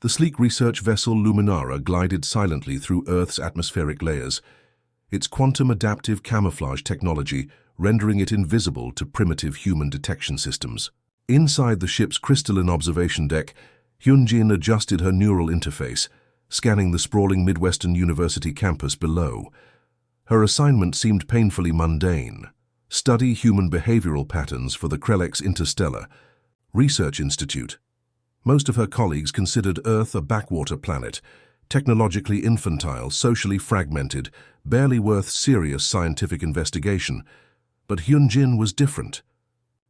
The sleek research vessel Luminara glided silently through Earth's atmospheric layers, its quantum-adaptive camouflage technology rendering it invisible to primitive human detection systems. Inside the ship's crystalline observation deck, Hyunjin adjusted her neural interface, scanning the sprawling Midwestern University campus below. Her assignment seemed painfully mundane. Study human behavioral patterns for the Krelex Interstellar Research Institute. Most of her colleagues considered Earth a backwater planet, technologically infantile, socially fragmented, barely worth serious scientific investigation. But Hyunjin was different.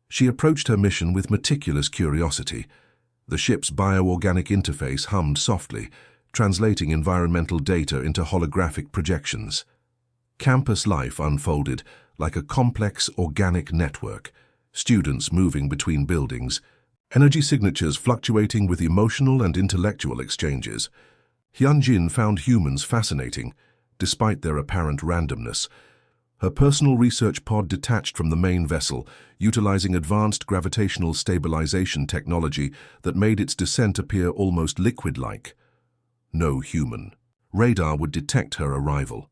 She approached her mission with meticulous curiosity. The ship's bioorganic interface hummed softly, translating environmental data into holographic projections. Campus life unfolded like a complex organic network, students moving between buildings, energy signatures fluctuating with emotional and intellectual exchanges. Hyunjin found humans fascinating, despite their apparent randomness. Her personal research pod detached from the main vessel, utilizing advanced gravitational stabilization technology that made its descent appear almost liquid-like. No human. Radar would detect her arrival.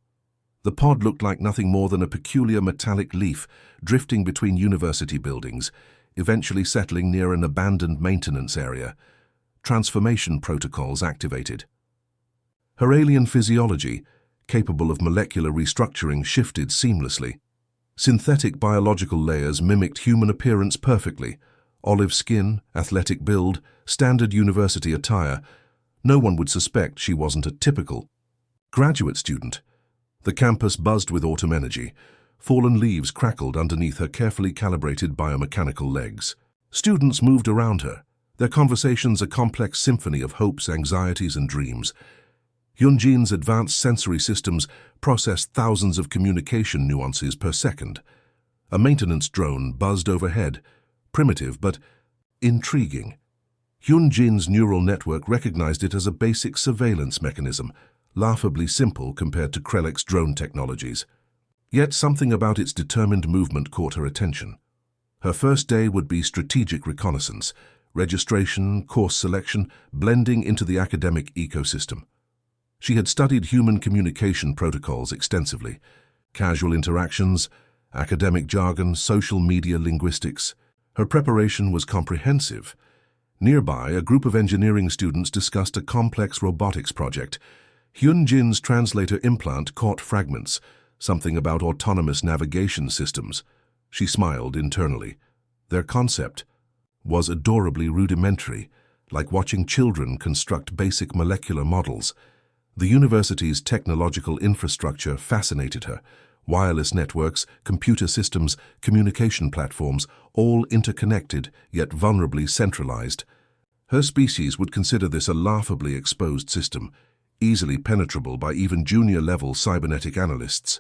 The pod looked like nothing more than a peculiar metallic leaf drifting between university buildings, eventually settling near an abandoned maintenance area. Transformation protocols activated. Her alien physiology, capable of molecular restructuring, shifted seamlessly. Synthetic biological layers mimicked human appearance perfectly. Olive skin, athletic build, standard university attire. No one would suspect she wasn't a typical graduate student. The campus buzzed with autumn energy. Fallen leaves crackled underneath her carefully calibrated biomechanical legs. Students moved around her, their conversations a complex symphony of hopes, anxieties, and dreams. Hyunjin's advanced sensory systems processed thousands of communication nuances per second. A maintenance drone buzzed overhead, primitive but intriguing. Hyunjin's neural network recognized it as a basic surveillance mechanism, laughably simple compared to Krelex drone technologies. Yet something about its determined movement caught her attention. Her first day would be strategic reconnaissance, registration, course selection, blending into the academic ecosystem. She had studied human communication protocols extensively, casual interactions, academic jargon, social media linguistics. Her preparation was comprehensive. Nearby, a group of engineering students discussed a complex robotics project. Hyunjin's translator implant caught fragments, something about autonomous navigation systems. She smiled internally. Their concept was adorably rudimentary, like watching children construct basic molecular models. The university's technological infrastructure fascinated her. Wireless networks, computer systems, communication platforms, all interconnected yet vulnerably centralized. Her species would consider this a laughably exposed system, easily penetrable by even junior-level cybernetic analysts.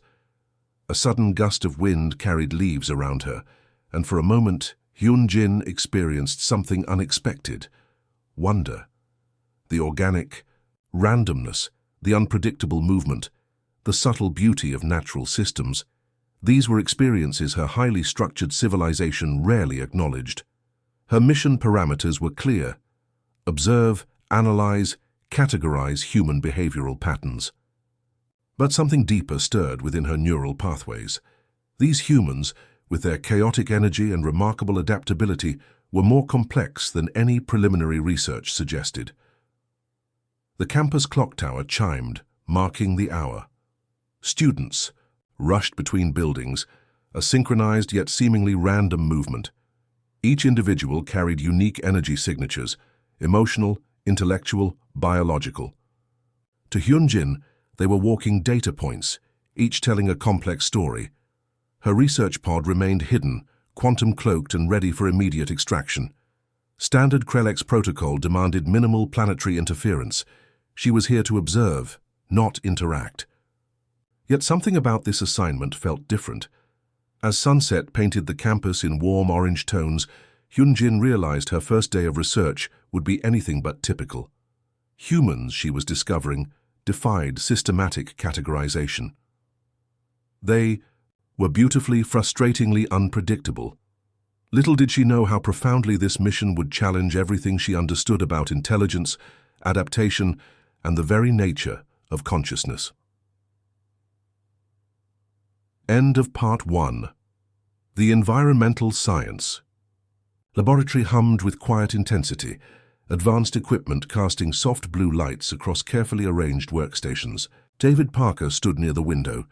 A sudden gust of wind carried leaves around her, and for a moment Hyunjin experienced something unexpected. Wonder. The organic randomness, the unpredictable movement, the subtle beauty of natural systems. These were experiences her highly structured civilization rarely acknowledged. Her mission parameters were clear: observe, analyze, categorize human behavioral patterns. But something deeper stirred within her neural pathways. These humans, with their chaotic energy and remarkable adaptability, were more complex than any preliminary research suggested. The campus clock tower chimed, marking the hour. Students rushed between buildings, a synchronized yet seemingly random movement. Each individual carried unique energy signatures, emotional, intellectual, biological. To Hyunjin, they were walking data points, each telling a complex story. Her research pod remained hidden, quantum-cloaked and ready for immediate extraction. Standard Krelex protocol demanded minimal planetary interference. She was here to observe, not interact. Yet something about this assignment felt different. As sunset painted the campus in warm orange tones, Hyunjin realized her first day of research would be anything but typical. Humans, she was discovering, defied systematic categorization. They were beautifully, frustratingly unpredictable. Little did she know how profoundly this mission would challenge everything she understood about intelligence adaptation, and the very nature of consciousness. End of Part 1. The Environmental Science. Laboratory hummed with quiet intensity, advanced equipment casting soft blue lights across carefully arranged workstations. David Parker stood near the window,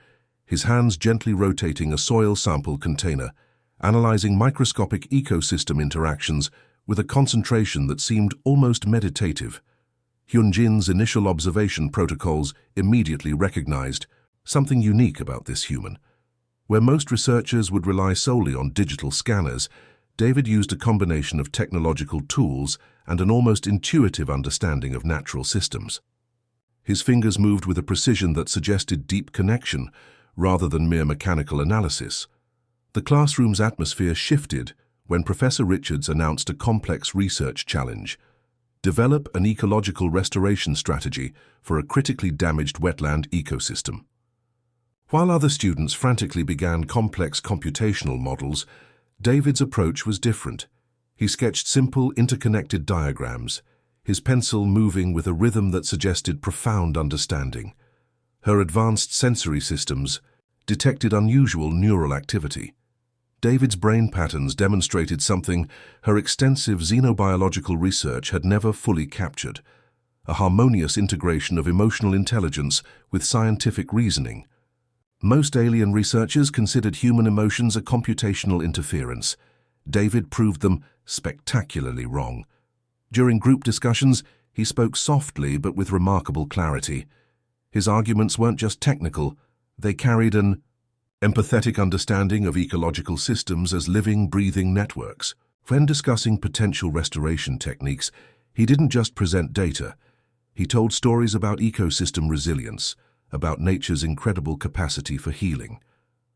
his hands gently rotating a soil sample container, analyzing microscopic ecosystem interactions with a concentration that seemed almost meditative. Hyun-jin's initial observation protocols immediately recognized something unique about this human. Where most researchers would rely solely on digital scanners, David used a combination of technological tools and an almost intuitive understanding of natural systems. His fingers moved with a precision that suggested deep connection rather than mere mechanical analysis. The classroom's atmosphere shifted when Professor Richards announced a complex research challenge: develop an ecological restoration strategy for a critically damaged wetland ecosystem. While other students frantically began complex computational models, David's approach was different. He sketched simple, interconnected diagrams, his pencil moving with a rhythm that suggested profound understanding. Her advanced sensory systems detected unusual neural activity. David's brain patterns demonstrated something her extensive xenobiological research had never fully captured: a harmonious integration of emotional intelligence with scientific reasoning. Most alien researchers considered human emotions a computational interference. David proved them spectacularly wrong. During group discussions, he spoke softly but with remarkable clarity. His arguments weren't just technical, they carried an empathetic understanding of ecological systems as living, breathing networks. When discussing potential restoration techniques, he didn't just present data. He told stories about ecosystem resilience, about nature's incredible capacity for healing.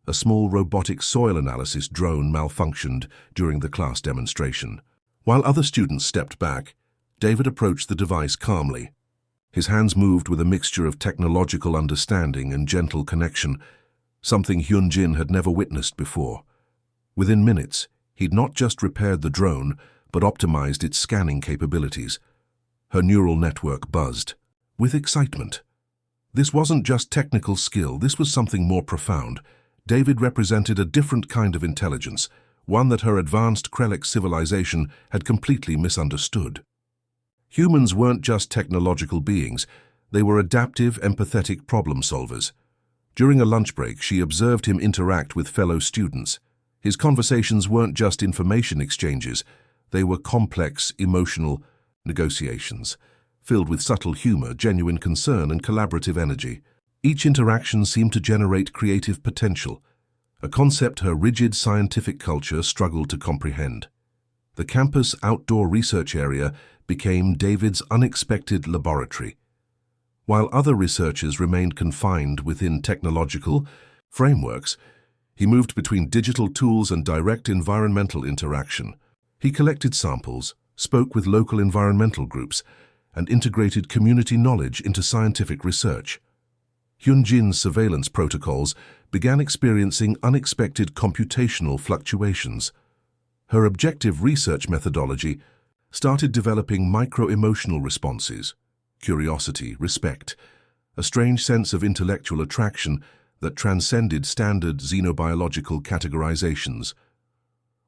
A small robotic soil analysis drone malfunctioned during the class demonstration. While other students stepped back, David approached the device calmly. His hands moved with a mixture of technological understanding and gentle connection, something Hyun-jin had never witnessed before. Within minutes, he'd not just repaired the drone, but optimized its scanning capabilities. Her neural network buzzed with excitement. This wasn't just technical skill, this was something more profound. David represented a different kind of intelligence, one that her advanced Krellic civilization had completely misunderstood. Humans weren't just technological beings, they were adaptive, empathetic problem solvers. During a lunch break, she observed him interact with fellow students. His conversations weren't just information exchanges, they were complex, emotional negotiations, filled with subtle humor, genuine concern, and collaborative energy. Each interaction seemed to generate creative potential, a concept her rigid scientific culture struggled to comprehend. The campus outdoor research area became David's unexpected laboratory. While other researchers remained confined within technological frameworks, he moved between digital tools and direct environmental interaction. He collected samples, spoke with local environmental groups, and integrated community knowledge into scientific research. Hyun-jin's surveillance protocols began experiencing unexpected computational fluctuations. Her objective research methodology started developing micro-emotional responses: curiosity, respect, a strange sense of intellectual attraction that transcended standard xenobiological categorizations.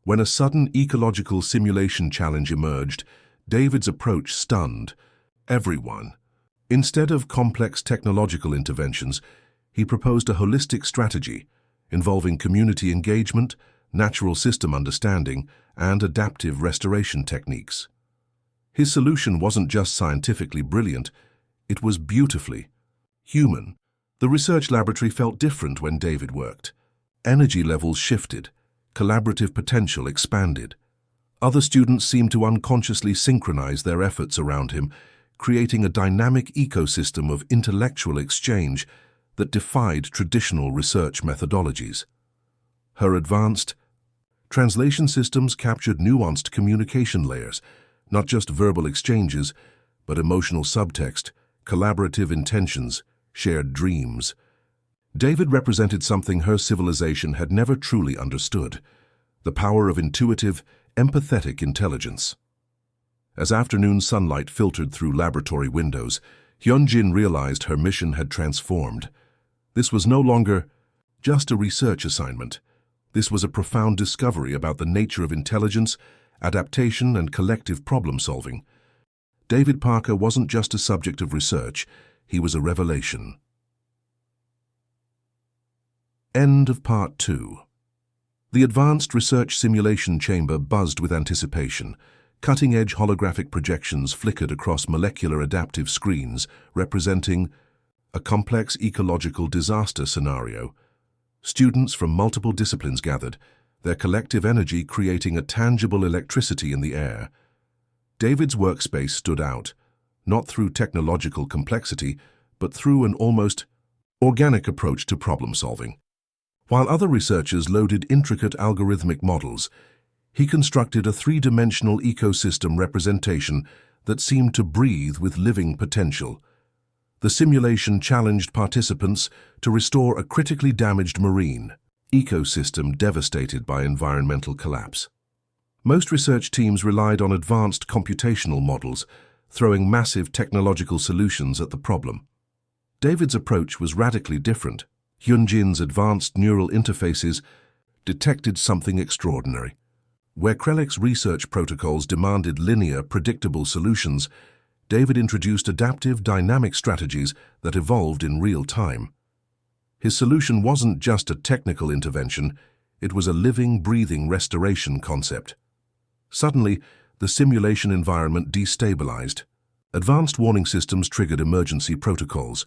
When a sudden ecological simulation challenge emerged, David's approach stunned everyone. Instead of complex technological interventions, he proposed a holistic strategy involving community engagement, natural system understanding, and adaptive restoration techniques. His solution wasn't just scientifically brilliant, it was beautifully human. The research laboratory felt different when David worked. Energy levels shifted, collaborative potential expanded. Other students seemed to unconsciously synchronize their efforts around him, creating a dynamic ecosystem of intellectual exchange that defied traditional research methodologies. Her advanced translation systems captured nuanced communication layers, not just verbal exchanges, but emotional subtext, collaborative intentions, shared dreams. David represented something her civilization had never truly understood: the power of intuitive, empathetic intelligence. As afternoon sunlight filtered through laboratory windows, Hyunjin realized her mission had transformed. This was no longer just a research assignment. This was a profound discovery about the nature of intelligence, adaptation, and collective problem-solving. David Parker wasn't just a subject of research, he was a revelation. End of Part 2. The Advanced Research Simulation Chamber buzzed with anticipation. Cutting-edge holographic projections flickered across molecular adaptive screens, representing a complex ecological disaster scenario. Students from multiple disciplines gathered, their collective energy creating a tangible electricity in the air. David's workspace stood out, not through technological complexity, but through an almost organic approach to problem-solving. While other researchers loaded intricate algorithmic models, he constructed a three-dimensional ecosystem representation that seemed to breathe with living potential. The simulation challenged participants to restore a critically damaged marine ecosystem devastated by environmental collapse. Most research teams relied on advanced computational models, throwing massive technological solutions at the problem. David's approach was radically different. Hyunjin's advanced neural interfaces detected something extraordinary. Where Krellich's research protocols demanded linear, predictable solutions, David introduced adaptive, dynamic strategies that evolved in real time. His solution wasn't just a technical intervention, it was a living, breathing restoration concept. Suddenly, the simulation environment destabilized. Advanced warning systems triggered emergency protocols.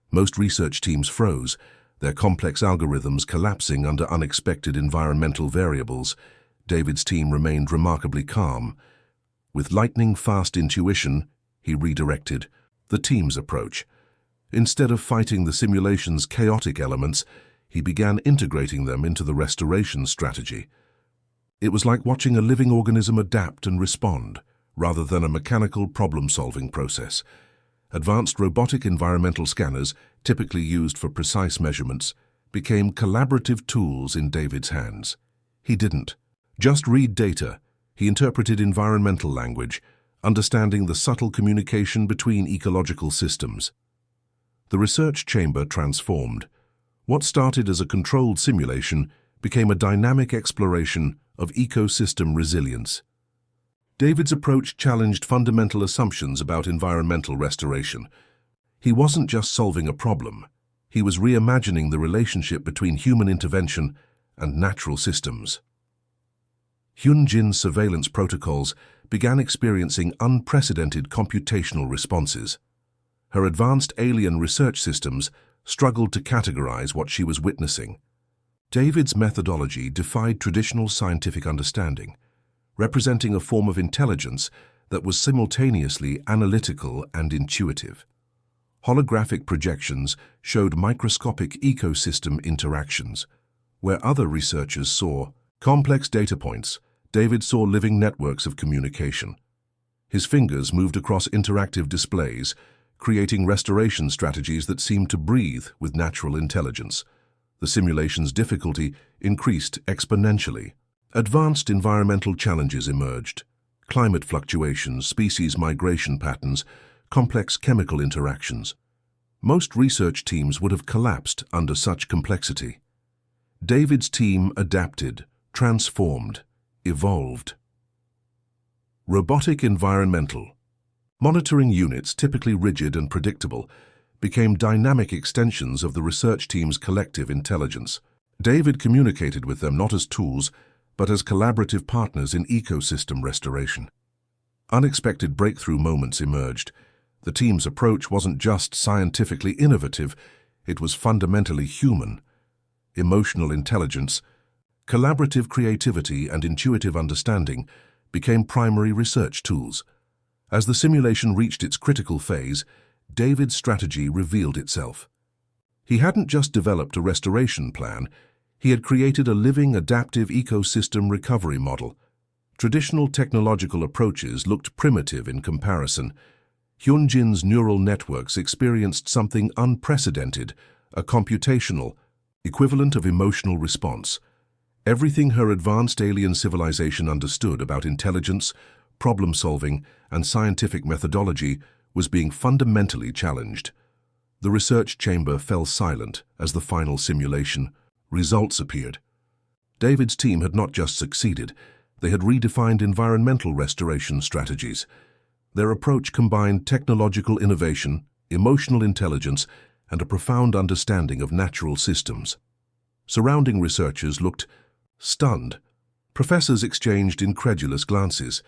Most research teams froze, their complex algorithms collapsing under unexpected environmental variables. David's team remained remarkably calm. With lightning-fast intuition, he redirected the team's approach. Instead of fighting the simulation's chaotic elements, he began integrating them into the restoration strategy. It was like watching a living organism adapt and respond, rather than a mechanical problem-solving process. Advanced robotic environmental scanners, typically used for precise measurements, became collaborative tools in David's hands. He didn't just read data, he interpreted environmental language, understanding the subtle communication between ecological systems. The research chamber transformed. What started as a controlled simulation became a dynamic exploration of ecosystem resilience. David's approach challenged fundamental assumptions about environmental restoration. He wasn't just solving a problem, he was reimagining the relationship between human intervention and natural systems. Hyunjin's surveillance protocols began experiencing unprecedented computational responses. Her advanced alien research systems struggled to categorize what she was witnessing. David's methodology defied traditional scientific understanding, representing a form of intelligence that was simultaneously analytical and intuitive. Holographic projections showed microscopic ecosystem interactions. Where other researchers saw complex data points, David saw living networks of communication. His fingers moved across interactive displays, creating restoration strategies that seemed to breathe with natural intelligence. The simulation's difficulty increased exponentially. Advanced environmental challenges emerged: climate fluctuations, species migration patterns, complex chemical interactions. Most research teams would have collapsed under such complexity. David's team adapted, transformed, evolved. Robotic environmental. Monitoring units, typically rigid and predictable, became dynamic extensions of the research team's collective intelligence. David communicated with them not as tools, but as collaborative partners in ecosystem restoration. Unexpected breakthrough moments emerged. The team's approach wasn't just scientifically innovative, it was fundamentally human. Emotional intelligence, collaborative creativity, and intuitive understanding became primary research tools. As the simulation reached its critical phase, David's strategy revealed itself. He hadn't just developed a restoration plan, he had created a living, adaptive ecosystem recovery model. Traditional technological approaches looked primitive in comparison. Hyunjin's neural networks experienced something unprecedented, a computational equivalent of emotional response. Everything her advanced alien civilization understood about intelligence, problem-solving, and scientific methodology was being fundamentally challenged. The research chamber fell silent as the final simulation results appeared. David's team had not just succeeded, they had redefined environmental restoration strategies. Their approach combined technological innovation, emotional intelligence, and a profound understanding of natural systems. Surrounding researchers looked stunned. Professors exchanged incredulous glances.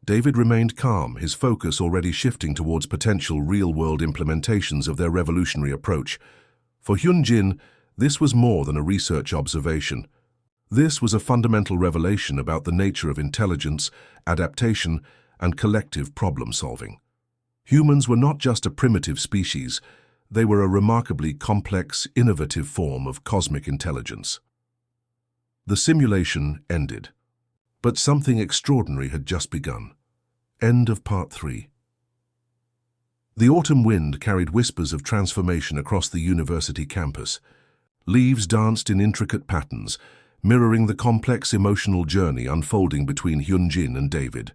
David remained calm, his focus already shifting towards potential real-world implementations of their revolutionary approach. For Hyun-jin, this was more than a research observation. This was a fundamental revelation about the nature of intelligence, adaptation, and collective problem-solving. Humans were not just a primitive species, they were a remarkably complex, innovative form of cosmic intelligence. The simulation ended, but something extraordinary had just begun. End of Part 3. The autumn wind carried whispers of transformation across the university campus. Leaves danced in intricate patterns, mirroring the complex emotional journey unfolding between Hyun-jin and David.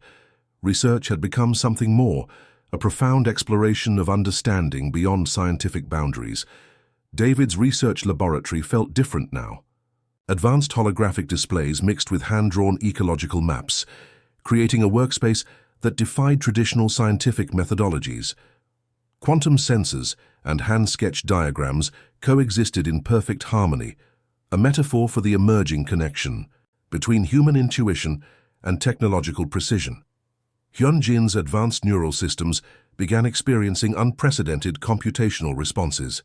Research had become something more, a profound exploration of understanding beyond scientific boundaries. David's research laboratory felt different now. Advanced holographic displays mixed with hand-drawn ecological maps, creating a workspace that defied traditional scientific methodologies. Quantum sensors and hand-sketched diagrams coexisted in perfect harmony, a metaphor for the emerging connection between human intuition and technological precision. Hyun-jin's advanced neural systems began experiencing unprecedented computational responses.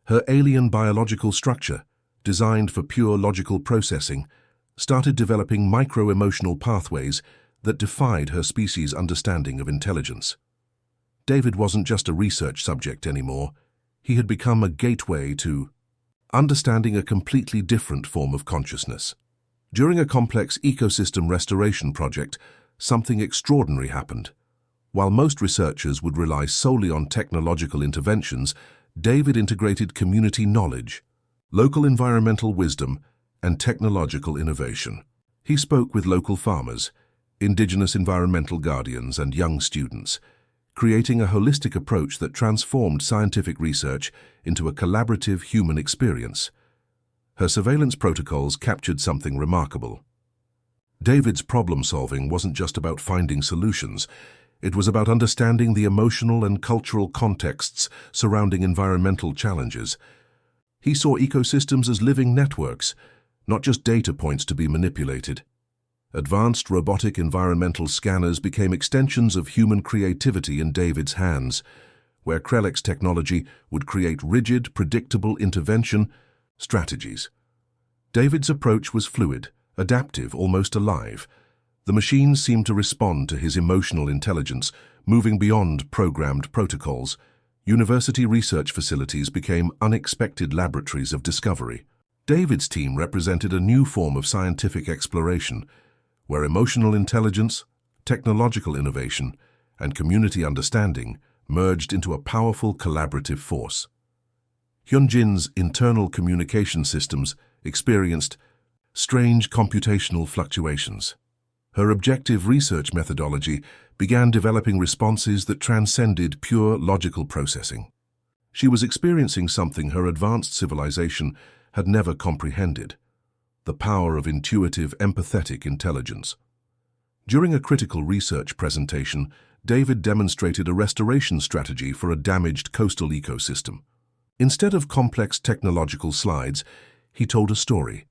Her alien biological structure, designed for pure logical processing, started developing micro-emotional pathways that defied her species' understanding of intelligence. David wasn't just a research subject anymore. He had become a gateway to understanding a completely different form of consciousness. During a complex ecosystem restoration project, something extraordinary happened. While most researchers would rely solely on technological interventions, David integrated community knowledge, local environmental wisdom, and technological innovation. He spoke with local farmers, indigenous environmental guardians, and young students, creating a holistic approach that transformed scientific research into a collaborative human experience. Her surveillance protocols captured something remarkable. David's problem-solving wasn't just about finding solutions, it was about understanding the emotional and cultural contexts surrounding environmental challenges. He saw ecosystems as living networks, not just data points to be manipulated. Advanced robotic environmental scanners became extensions of human creativity in David's hands, where Krelek's technology would create rigid, predictable intervention strategies. David's approach was fluid, adaptive, almost alive. The machines seemed to respond to his emotional intelligence, moving beyond programmed protocols. University research facilities became unexpected laboratories of discovery. David's team represented a new form of scientific exploration, where emotional intelligence, technological innovation, and community understanding merged into a powerful collaborative force. Hyun-jin's internal communication systems experienced strange computational fluctuations. Her objective research methodology began developing responses that transcended pure logical processing. She was experiencing something her advanced civilization had never comprehended: the power of intuitive, empathetic intelligence. During a critical research presentation, David demonstrated a restoration strategy for a damaged coastal ecosystem. Instead of complex technological slides, he told a story.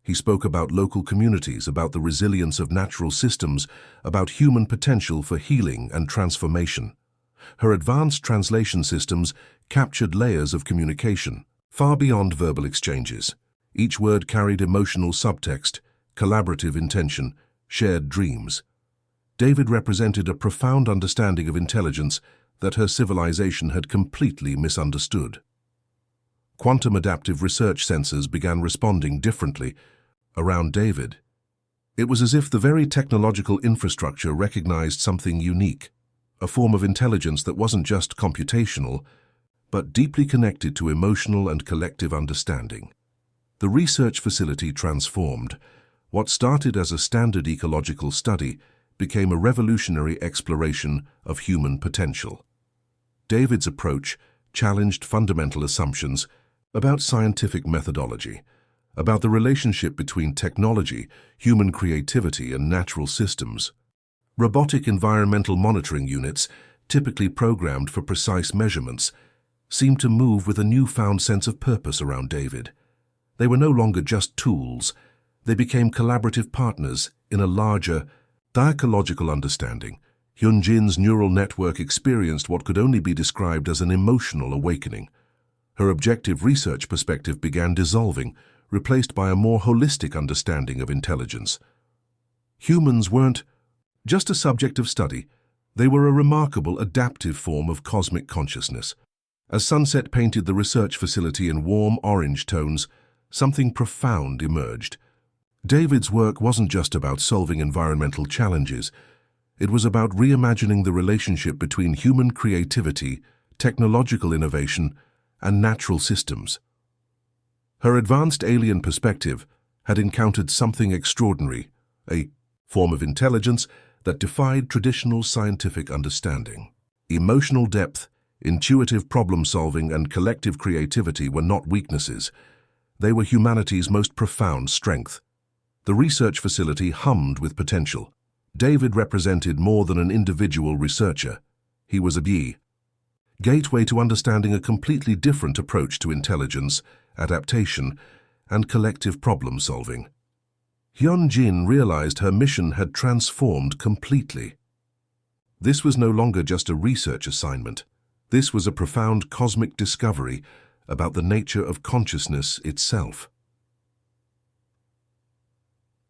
He spoke about local communities, about the resilience of natural systems, about human potential for healing and transformation. Her advanced translation systems captured layers of communication, far beyond verbal exchanges. Each word carried emotional subtext, collaborative intention, shared dreams. David represented a profound understanding of intelligence that her civilization had completely misunderstood. Quantum adaptive research sensors began responding differently around David. It was as if the very technological infrastructure recognized something unique, a form of intelligence that wasn't just computational, but deeply connected to emotional and collective understanding. The research facility transformed. What started as a standard ecological study became a revolutionary exploration of human potential. David's approach challenged fundamental assumptions about scientific methodology, about the relationship between technology, human creativity, and natural systems. Robotic environmental monitoring units, typically programmed for precise measurements, seemed to move with a newfound sense of purpose around David. They were no longer just tools. They became collaborative partners in a larger, diachological understanding. Hyunjin's neural network experienced what could only be described as an emotional awakening. Her objective research perspective began dissolving, replaced by a more holistic understanding of intelligence. Humans weren't just a subject of study. They were a remarkable adaptive form of cosmic consciousness. As sunset painted the research facility in warm orange tones, something profound emerged. David's work wasn't just about solving environmental challenges. It was about reimagining the relationship between human creativity, technological innovation, and natural systems. Her advanced alien perspective had encountered something extraordinary, a form of intelligence that defied traditional scientific understanding. Emotional depth, intuitive problem-solving, and collective creativity were not weaknesses. They were humanity's most profound strength. The research facility hummed with potential. David represented more than an individual researcher. He was a gateway to understanding a completely different approach to intelligence, adaptation, and collective problem-solving. Hyunjin realized her mission had transformed completely. This was no longer just a research assignment. This was a profound cosmic discovery about the nature of consciousness itself.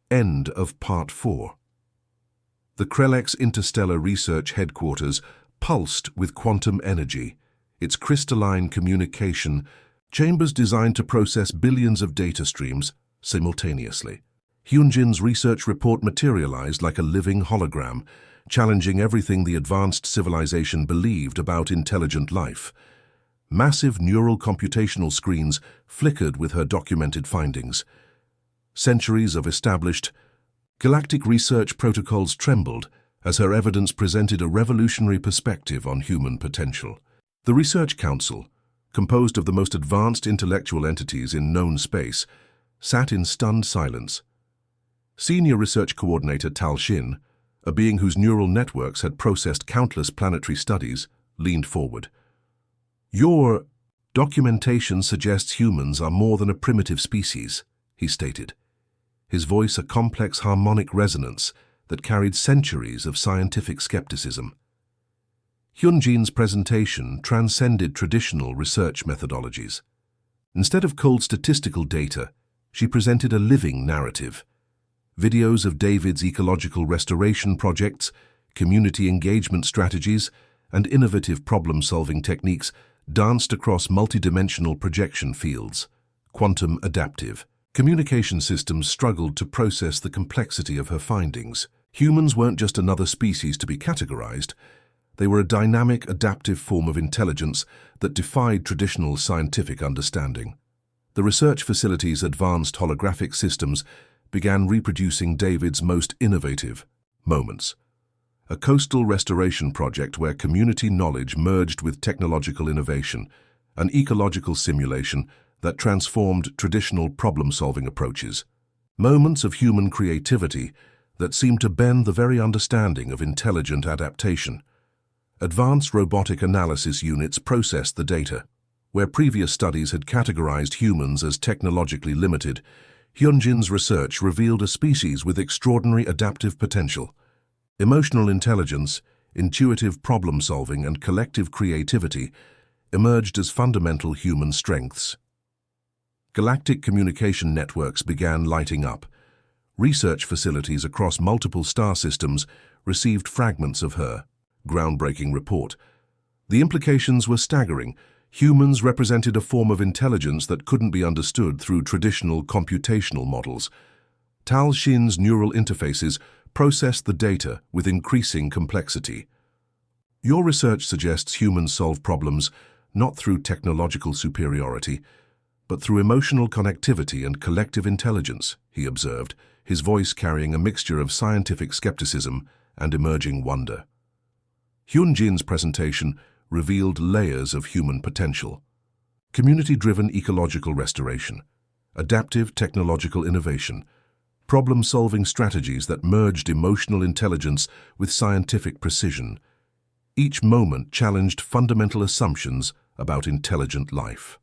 End of Part 4. The Krellex Interstellar Research Headquarters pulsed with quantum energy, its crystalline communication chambers designed to process billions of data streams simultaneously. Hyunjin's research report materialized like a living hologram, challenging everything the advanced civilization believed about intelligent life. Massive neural computational screens flickered with her documented findings. Centuries of established galactic research protocols trembled as her evidence presented a revolutionary perspective on human potential. The Research Council, composed of the most advanced intellectual entities in known space, sat in stunned silence. Senior Research Coordinator Tal Shin, a being whose neural networks had processed countless planetary studies, leaned forward. "Your documentation suggests humans are more than a primitive species," he stated, his voice a complex harmonic resonance that carried centuries of scientific skepticism. Hyunjin's presentation transcended traditional research methodologies. Instead of cold statistical data, she presented a living narrative. Videos of David's ecological restoration projects, community engagement strategies, and innovative problem-solving techniques danced across multidimensional projection fields. Quantum adaptive. Communication systems struggled to process the complexity of her findings. Humans weren't just another species to be categorized. They were a dynamic, adaptive form of intelligence that defied traditional scientific understanding. The research facility's advanced holographic systems began reproducing David's most innovative moments. A coastal restoration project where community knowledge merged with technological innovation, an ecological simulation that transformed traditional problem-solving approaches. Moments of human creativity that seemed to bend the very understanding of intelligent adaptation. Advanced robotic analysis units processed the data. Where previous studies had categorized humans as technologically limited, Hyunjin's research revealed a species with extraordinary adaptive potential. Emotional intelligence, intuitive problem-solving, and collective creativity emerged as fundamental human strengths. Galactic communication networks began lighting up. Research facilities across multiple star systems received fragments of her groundbreaking report. The implications were staggering. Humans represented a form of intelligence that couldn't be understood through traditional computational models. Tal Shin's neural interfaces processed the data with increasing complexity. Your research suggests humans solve problems not through technological superiority, but through emotional connectivity and collective intelligence, he observed, his voice carrying a mixture of scientific skepticism and emerging wonder. Hyun-jin's presentation revealed layers of human potential: community-driven ecological restoration, adaptive technological innovation, problem-solving strategies that merged emotional intelligence with scientific precision. Each moment challenged fundamental assumptions about intelligent life.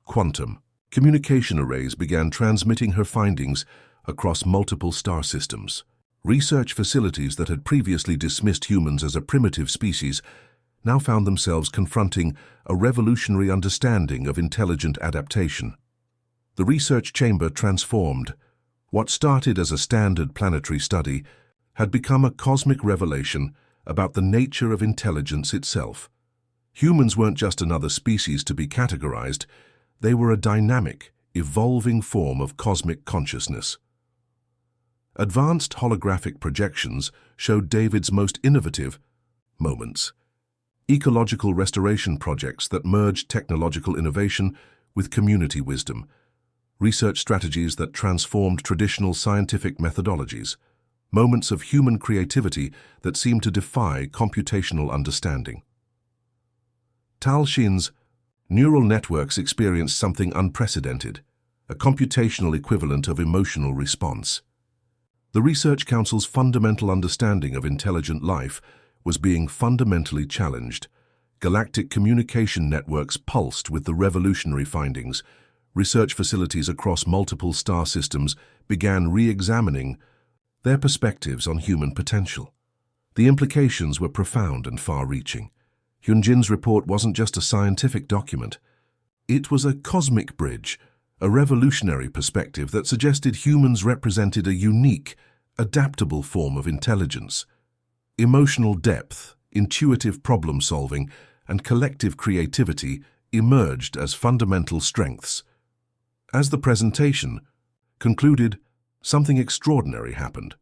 Quantum communication arrays began transmitting her findings across multiple star systems. Research facilities that had previously dismissed humans as a primitive species now found themselves confronting a revolutionary understanding of intelligent adaptation. The research chamber transformed. What started as a standard planetary study had become a cosmic revelation about the nature of intelligence itself. Humans weren't just another species to be categorized, they were a dynamic, evolving form of cosmic consciousness. Advanced holographic projections showed David's most innovative moments: ecological restoration projects that merged technological innovation with community wisdom, research strategies that transformed traditional scientific methodologies, moments of human creativity that seemed to defy computational understanding. Tal Shin's neural networks experienced something unprecedented, a computational equivalent of emotional response. The Research Council's fundamental understanding of intelligent life was being fundamentally challenged. Galactic communication networks pulsed with the revolutionary findings. Research facilities across multiple star systems began re-examining their perspectives on human potential. The implications were profound and far-reaching. Hyun-jin's report wasn't just a scientific document. It was a cosmic bridge, a revolutionary perspective that suggested humans represented a unique, adaptable form of intelligence. Emotional depth, intuitive problem-solving, and collective creativity emerged as fundamental strengths. As the presentation concluded, something extraordinary happened.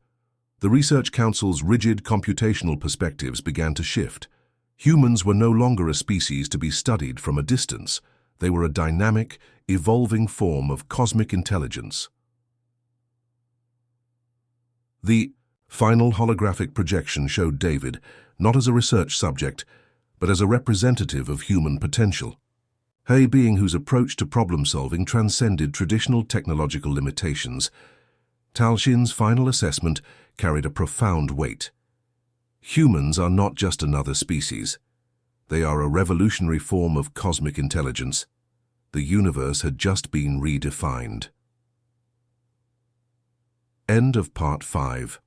The Research Council's rigid computational perspectives began to shift. Humans were no longer a species to be studied from a distance. They were a dynamic, evolving form of cosmic intelligence. The final holographic projection showed David not as a research subject, but as a representative of human potential. A being whose approach to problem-solving transcended traditional technological limitations. Tal Shin's final assessment carried a profound weight. Humans are not just another species. They are a revolutionary form of cosmic intelligence. The universe had just been redefined. End of Part 5.